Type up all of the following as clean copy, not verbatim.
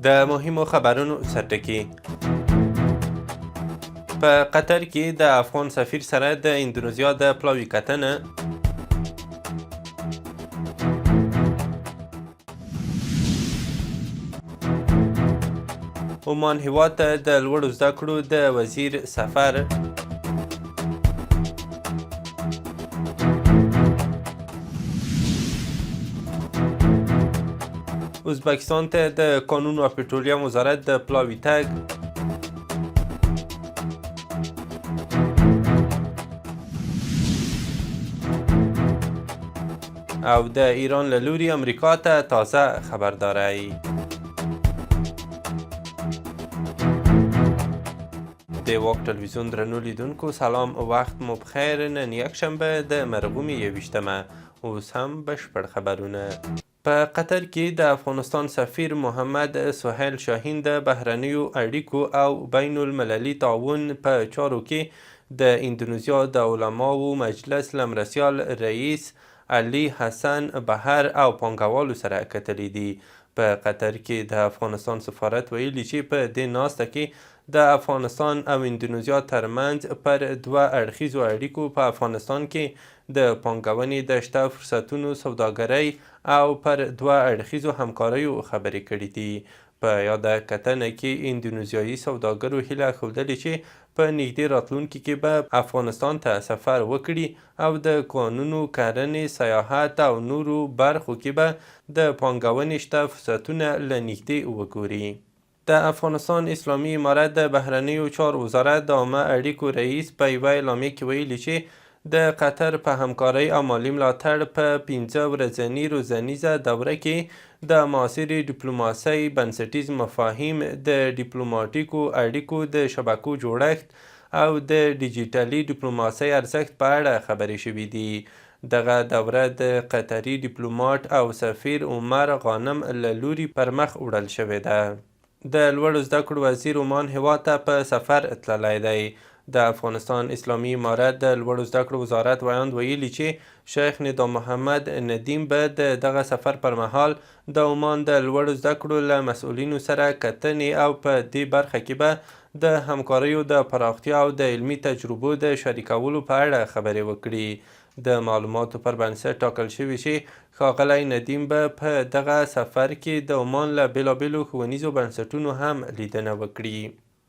د مهمو خبرونو سرټکي. په قطر کې د افغان سفیر سره د اندونیزیا د پلاوي کتنه. عمان هیواد ته د لوړو زده کړو د وزیر سفر. ازبکستان ته د کانون او پټرولیم وزارت د پلاوي تګ. او د ایران له لوري امریکا ته تازه خبرداری. د واک تلویزیون درنو لیدونکو سلام، وخت مو بخیر. نن یکشنبه د مرغومي 21مه، اوس هم بشپړ خبرونه. په قطر کې د افغانستان سفیر محمد سهیل شاهین د بهرنیو اړیکو او بین المللي تعاون په چارو کې د اندونیزیا د علماو مجلس له مرستیال رئیس علي حسن بهر او پانګوالو سره کتلي دي. په قطر کې د افغانستان سفارت ویلي چې په دې ناسته کې د افغانستان او اندونیزیا ترمنځ پر دوه اړخیزو اړیکو په افغانستان کې د پانګونې د شته فرصتونو، سوداګرۍ او پر دوه اړخیزو همکاریو خبرې کړې دي. په یاده کتنه کې اندونیزیایي سوداګرو هیله ښودلې چې په نږدې راتلونکي کې به افغانستان ته سفر وکړي او د کانونو، کرنې، سیاحت او نورو برخو کې به د پانګونې شته فرصتونه له نږدې وګوري. د افغانستان اسلامي امارت د بهرنیو چارو وزارت د عامه اړیکو رئیس په یوه اعلامیه کې ویلي چې د قطر په همکارۍ او مالي ملاتړ په 15 ورځني روزنیزه دوره کې د معاصرې ډیپلوماسۍ بنسټیز مفاهیم، د ډیپلوماټیکو اړیکو د شبکو جوړښت او د ډیجیټلي ډیپلوماسۍ ارزښت په اړه خبرې شوې دي. دغه دوره د قطري ډیپلوماټ او سفیر عمر غانم له لوري پر مخ وړل شوې ده. د لوړو زده کړو وزیر عمان هیواد ته په سفر تللی دی. د افغانستان اسلامي امارت د لوړو زده کړو وزارت ویاند ویلي چې شیخ ندا محمد ندیم به د دغه سفر پر مهال د عمان د لوړو زده کړو له مسؤلینو سره کتنې او په دې برخه کې به د همکاریو د پراختیا او د علمي تجربو د شریکولو په اړه خبرې وکړي. د معلوماتو پر بنسټ ټاکل شوي چې ښاغلی ندیم به په دغه سفر کې د عمان له بېلابېلو ښوونیزو بنسټونو هم لیدنه وکړي.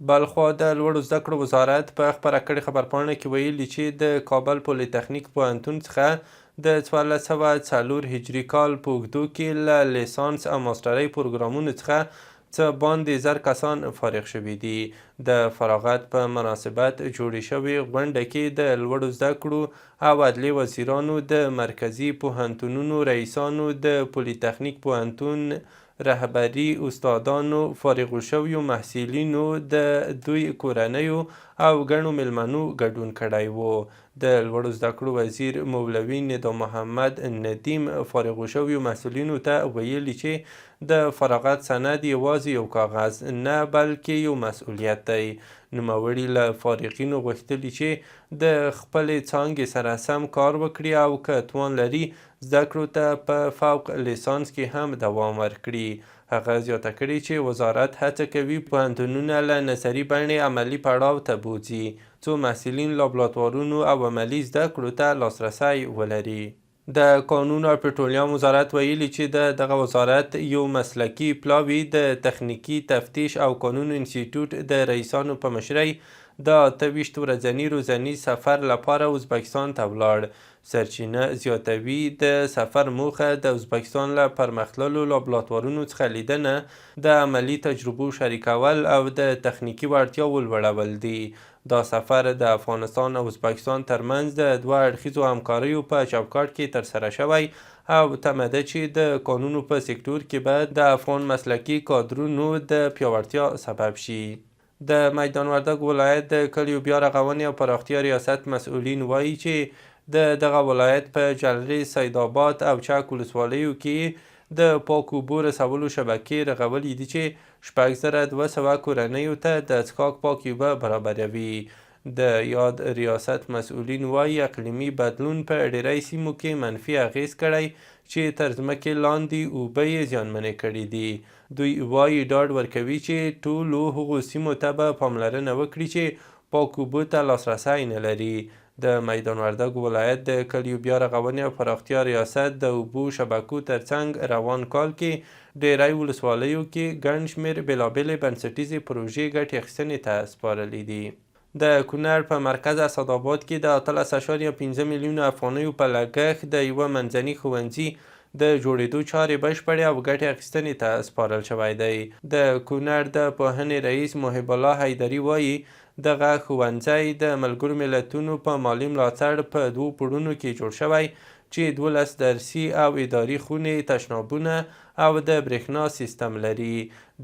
بلخوا د لوړو زده کړو وزارت په خپره کړې خبرپاڼه کې ویلي چې د کابل پولی تخنیک پوهنتون څخه د 1404 هجري کال په اوږدو کې له لیسانس او ماسټرۍ پروګرامونو څخه څه باندې 1000 کسان فارغ شوي دي. د فراغت په مناسبت جوړې شوې غونډه کې د لوړو زده کړو او عدلیې وزیرانو، د مرکزي پوهنتونونو رئیسانو، د پولی تخنیک پوهنتون رهبري، استادانو، فارغو شویو محصلینو، د دوی کورنیو او ګڼو میلمنو ګډون کړی و. د لوړو زده کړو وزیر مولوي ندا محمد ندیم فارغو شویو محصلینو ته ویلي چې د فراغت سند یوازې یو کاغذ نه بلکې یو مسؤلیت دی. نوموړي له فارغینو غوښتلي چې د خپلې څانګې سره سم کار وکړي او که توان لري زده کړو ته په فوق لیسانس کې هم دوام ورکړي. هغه زیاته کړې چې وزارت هڅه کوي پوهنتونونه له نظري بڼې عملي پړاو ته بوځي څو محصلین لابراتوارونو او عملي زده کړو ته لاسرسی ولري. د کانون او پټرولیم وزارت ویلي چې دغه وزارت یو مسلکي پلاوي د تخنیکي تفتیش او قانون انسټیټیوټ د رئیسانو په مشرۍ د 28 ورځني روزنیز سفر لپاره ازبکستان ته ولاړ. سرچینه زیاتوي د سفر موخه د ازبکستان له پرمختللو لابراتوارونو څخه لیدنه، د عملي تجربو شریکول او د تخنیکي وړتیاو لوړول دي. دا سفر د افغانستان او ازبکستان ترمنځ د دوه اړخیزو همکاریو په چوکاټ کې ترسره شوی او تمه ده چې د کانونو په سکتور کې به د افغان مسلکي کادرونو د پیاوړتیا سبب شي. د میدان وردګ ولایت د کلیو بیا رغونې او پراختیا ریاست مسؤلین وایي چې دغه ولایت په جلرې، سیدآباد او چک ولسوالیو کې د پاکو اوبو رسولو شبکې رغولي دي چې 6200 کورنیو ته د څښاک پاکې اوبه برابروي. د یاد ریاست مسؤلین وایي اقلیمي بدلون په ډیری سیمو کې منفي اغیز کړی چې تر ځمکې لاندې اوبه یې زیانمنې کړي دي. دوی وایي ډاډ ورکوي چې ټولو هغو سیمو ته به پاملرنه وکړي چې پاکو اوبو ته لاسرسی نه لري. د میدان وردګ ولایت د کلیو بیا رغونې او پراختیا ریاست د اوبو شبکو ترڅنګ روان کال کې ډیری ولسوالیو کې ګڼ شمېر بېلابېلې بنسټیزې پروژې ګټې اخیستنې ته سپارلي دي. د کونړ په مرکز اسداباد کې د 18.5 میلیونه افغانیو په لګښت د یوه منځني ښوونځي د جوړېدو چارې بشپړې او ګټې اخیستنې ته سپارل شوی دی. د کونړ د پوهنې رئیس محب الله حیدري وایي دغه ښوونځی د ملګرو ملتونو په مالي ملاتړ په 2 پوړونو کې جوړ شوی چې 12 درسي او اداري خونې، تشنابونه او د برېښنا سیستم لري.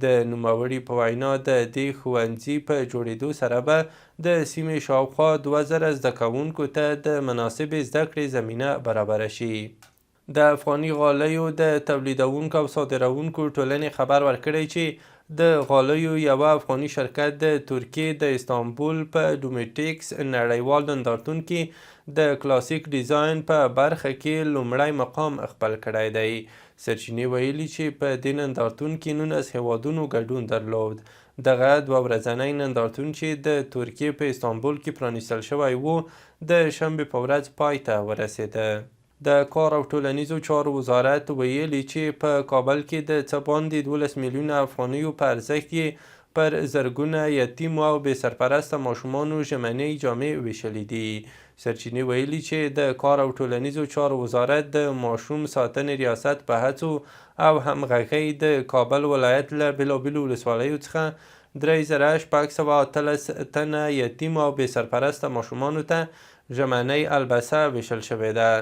د نوموړي په وینا د دې ښوونځي په جوړېدو سره به د سیمې شاوخوا 2000 زده کوونکو ته د مناسبې زده کړې زمینه برابره شي. د افغاني غالیو د تولیدونکو او صادروونکو ټولنې خبر ورکړی چې د غالیو یوه افغاني شرکت د ترکیې د استانبول په ډومیټیکس نړیوال نندارتون کې د کلاسیک ډیزاین په برخه کې لومړی مقام خپل کړی دی. سرچینې ویلي چې په دې نندارتون کې 19 هیوادونو ګډون درلود. دغه 2 ورځنی نندارتون چې د ترکیې په استانبول کې پرانیستل شوی و د شنبې په ورځ پای ته ورسېده. د کار او ټولنیزو چارو وزارت ویلي چې په کابل کې د څه باندې 12 میلیونه افغانیو په ارزښت یې پر زرګونه یتیمو او بې سرپرسته ماشومانو ژمنۍ جامې ویشلې دي. سرچینې ویلي چې د کار او ټولنیزو چارو وزارت د ماشوم ساتنې ریاست په هڅو او همغږۍ د کابل ولایت له بېلابېلو ولسوالیو څخه 3618 تنه یتیمو او بې سرپرسته ماشومانو ته ژمنۍ البسه ویشل شوې ده.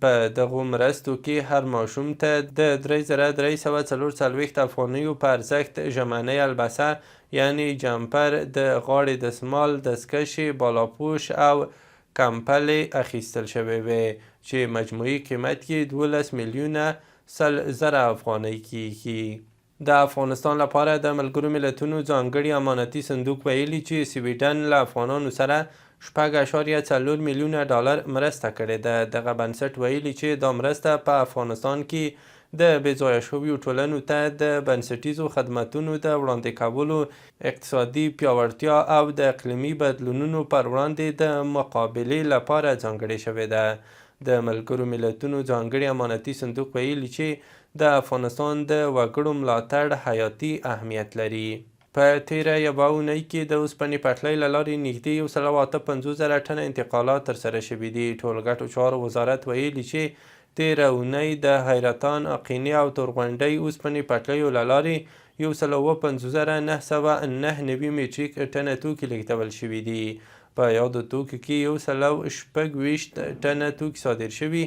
په دغو مرستو کې هر ماشوم ته د 3344 افغانیو په ارزښت ژمنۍ البسه یعنی جمپر، د غاړې دستمال، دستکشې، بالاپوش او کمپلې اخیستل شوې وې چې مجموعي قیمت یې 12 میلیونه 100,000 افغانۍ کیږي. د افغانستان لپاره د ملګرو ملتونو ځانګړي امانتي صندوق ویلي چې سویډن له افغانانو سره 6.4 میلیونه ډالر مرسته کړې ده. دغه بنسټ ویلي چې دا مرسته په افغانستان کې د بېځایه شویو ټولنو ته د بنسټیزو خدمتونو د وړاندې کولو، اقتصادي پیاوړتیا او د اقلیمي بدلونونو پر وړاندې د مقابلې لپاره ځانګړې شوې ده. د ملګرو ملتونو ځانګړي امانتي صندوق ویلي چې د افغانستان د وګړو ملاتړ حیاتي اهمیت لري. په تیره یوه اونۍ کې د اوسپنې پټلۍ له لارې نږدې 158,000 ټنه انتقالات ترسره شوي دي. ټولګټو چارو وزارت ویلي چې تیره اونۍ د حیرتان، اقینې او تورغونډۍ اوسپنې پټلیو له لارې 159,909 میټریک ټنه توکي لیږدول شوي دي. په یادو توکو کې 126 ټنه توکي صادر شوي.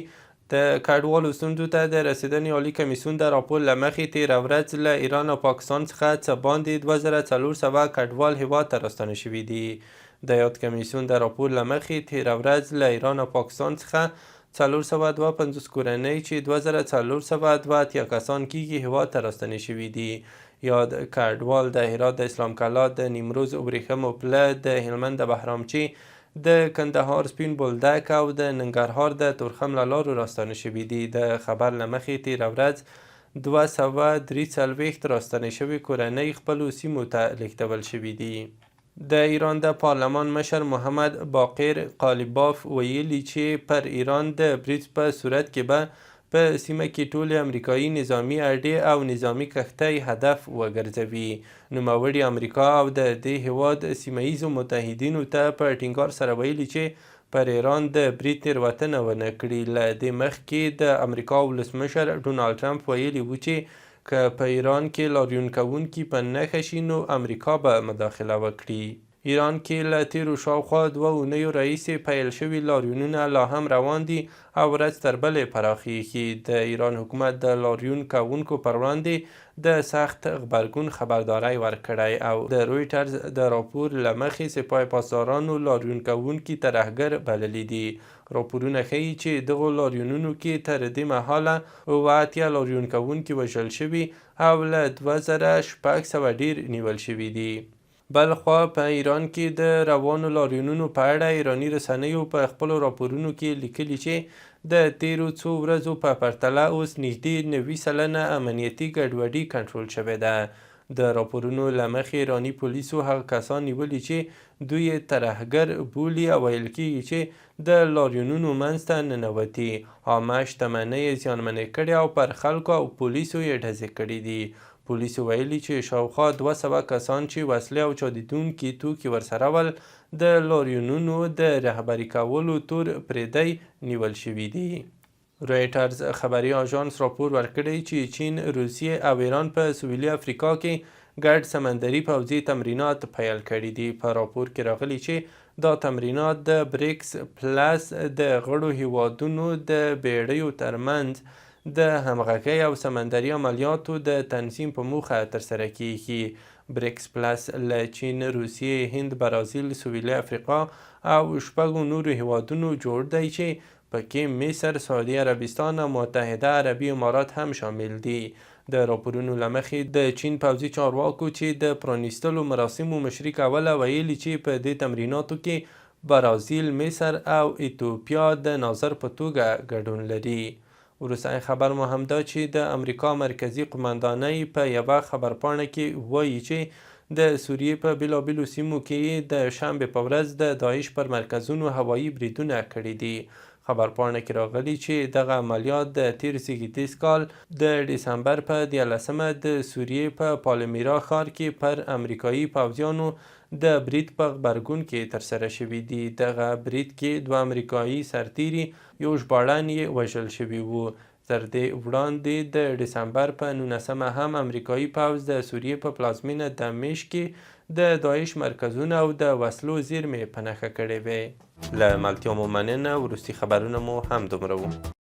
د کډوالو ستونزو ته د رسیدنې عالي کمیسیون د راپور له مخې تېره ورځ له ایران او پاکستان څخه څه باندې 2400 کډوال هیواد ته راستانه شوي دي. د یاد کمیسیون د راپور له مخې تېره ورځ له ایران او پاکستان څخه 452 کورنۍ چې 2402 کسان کېږي هیواد ته راستنې شوي دي. یاد کډوال د هرات د اسلام کلا، د نیمروز ورېښمو پله، د هلمند د بهرامچی، د کندهار سپین بولدک او د ننګرهار د تورخم له لارو راستانه شوي دي. د خبر له مخې تېره ورځ 243 راستنې شوې کورنۍ خپلو سیمو ته لیږدول شوي دي. د ایران د پارلمان مشر محمد باقر قالیباف ویلي چې پر ایران د برید په صورت کې به په سیمه کې ټولې امریکایي نظامي اډې او نظامي کښتۍ هدف وګرځوي. نوموړي امریکا او د دې هیواد سیمه ییزو متحدینو ته په ټینګار سره ویلي چې پر ایران د برید تېروتنه ونه کړي. له دې مخکې د امریکا ولسمشر ډونالډ ټرمپ ویلي و چې که په ایران کې لاریون کوونکي په نښه شي نو امریکا به مداخله وکړي. ایران کې له تیرو شاوخوا 2 اونیو راهیسې پیل شوي لاریونونه لا هم روان دي او ورځ تر بلې پراخیږي. د ایران حکومت د لاریون کوونکو پر وړاندې د سخت غبرګون خبرداری ورکړی او د رویټرز د راپور له مخې سپاه پاسدارانو لاریون کوونکي ترهګر بللي دي. راپورونه ښیي چې دغو لاریونونو کې تر دې مهاله 80 لاریون کوونکي وژل شوي او له 2600 ډیر نیول شوي دي. بل خوا په ایران کې د روانو لاریونونو په اړه ایراني رسنیو په خپلو راپورونو کې لیکلي چې د تیرو څو ورځو په پرتله اوس نږدې 90% امنیتي ګډوډي کنټرول شوې ده. د راپورونو له مخې ایراني پولیسو هغه کسان نیولي چې دوی یې ترهګر بولي او ویل کېږي چې د لاریونونو منځته ننوتي، عامه شتمنۍ یې زیانمنې کړې او پر خلکو او پولیسو یې ډزې کړي دي. پولیسو ویلي چې شاوخوا 200 کسان چې وسلې او چاودېدونکي توکي ورسره ول د لاریونونو د رهبري کولو تور پرېدی نیول شوي دي. رویټرز خبري آژانس راپور ورکړی چې چین، روسیې او ایران په سویلي افریقا کې ګډ سمندري پوځي تمرینات پیل کړي دي. په راپور کې راغلي چې دا تمرینات د بریکس پلس د غړو هیوادونو د بیړیو ترمنځ د همغږۍ او سمندري عملیاتو د تنظیم په موخه ترسره کیږي. بریکس پلس له چین، روسیې، هند، برازیل، سویلي افریقا او 6 نورو هیوادونو جوړ دی چې پکې مصر، سعودي عربستان او متحده عربي امارات هم شامل دي. د راپورونو له مخې د چین پوځي چارواکو چې د پرانیستلو مراسمو مشري کوله ویلي چې په دې تمریناتو کې برازیل، مصر او ایتوپیا د ناظر په توګه ګډون لري. وروستی خبر مو هم دا چې د امریکا مرکزي قماندانۍ په یوه خبرپاڼه کې وایي چې د سوریې په بیلابیلو سیمو کې د شنبې په ورځ د داعش پر مرکزونو هوایي بریدونه کړي دي. خبرپاڼه کې راغلي چې دغه عملیات د تیر زیږدیز کال د ډسمبر په 13 د سوریې په پالمیرا ښار کې پر امریکایي پوځیانو د برید په غبرګون کې ترسره شوي دي. دغه برید کې 2 امریکایي سرتیري، یو ژباړن یې وژل شوي وو. تر دې وړاندې د ډسمبر په 19 هم امریکایي پوځ د سوریې په پلازمینه دمشق کې د داعش مرکزونه او د وسلو زیرمې په نښه کړې وې. له ملتیا مو مننه. وروستي خبرونه مو هم دومره وو.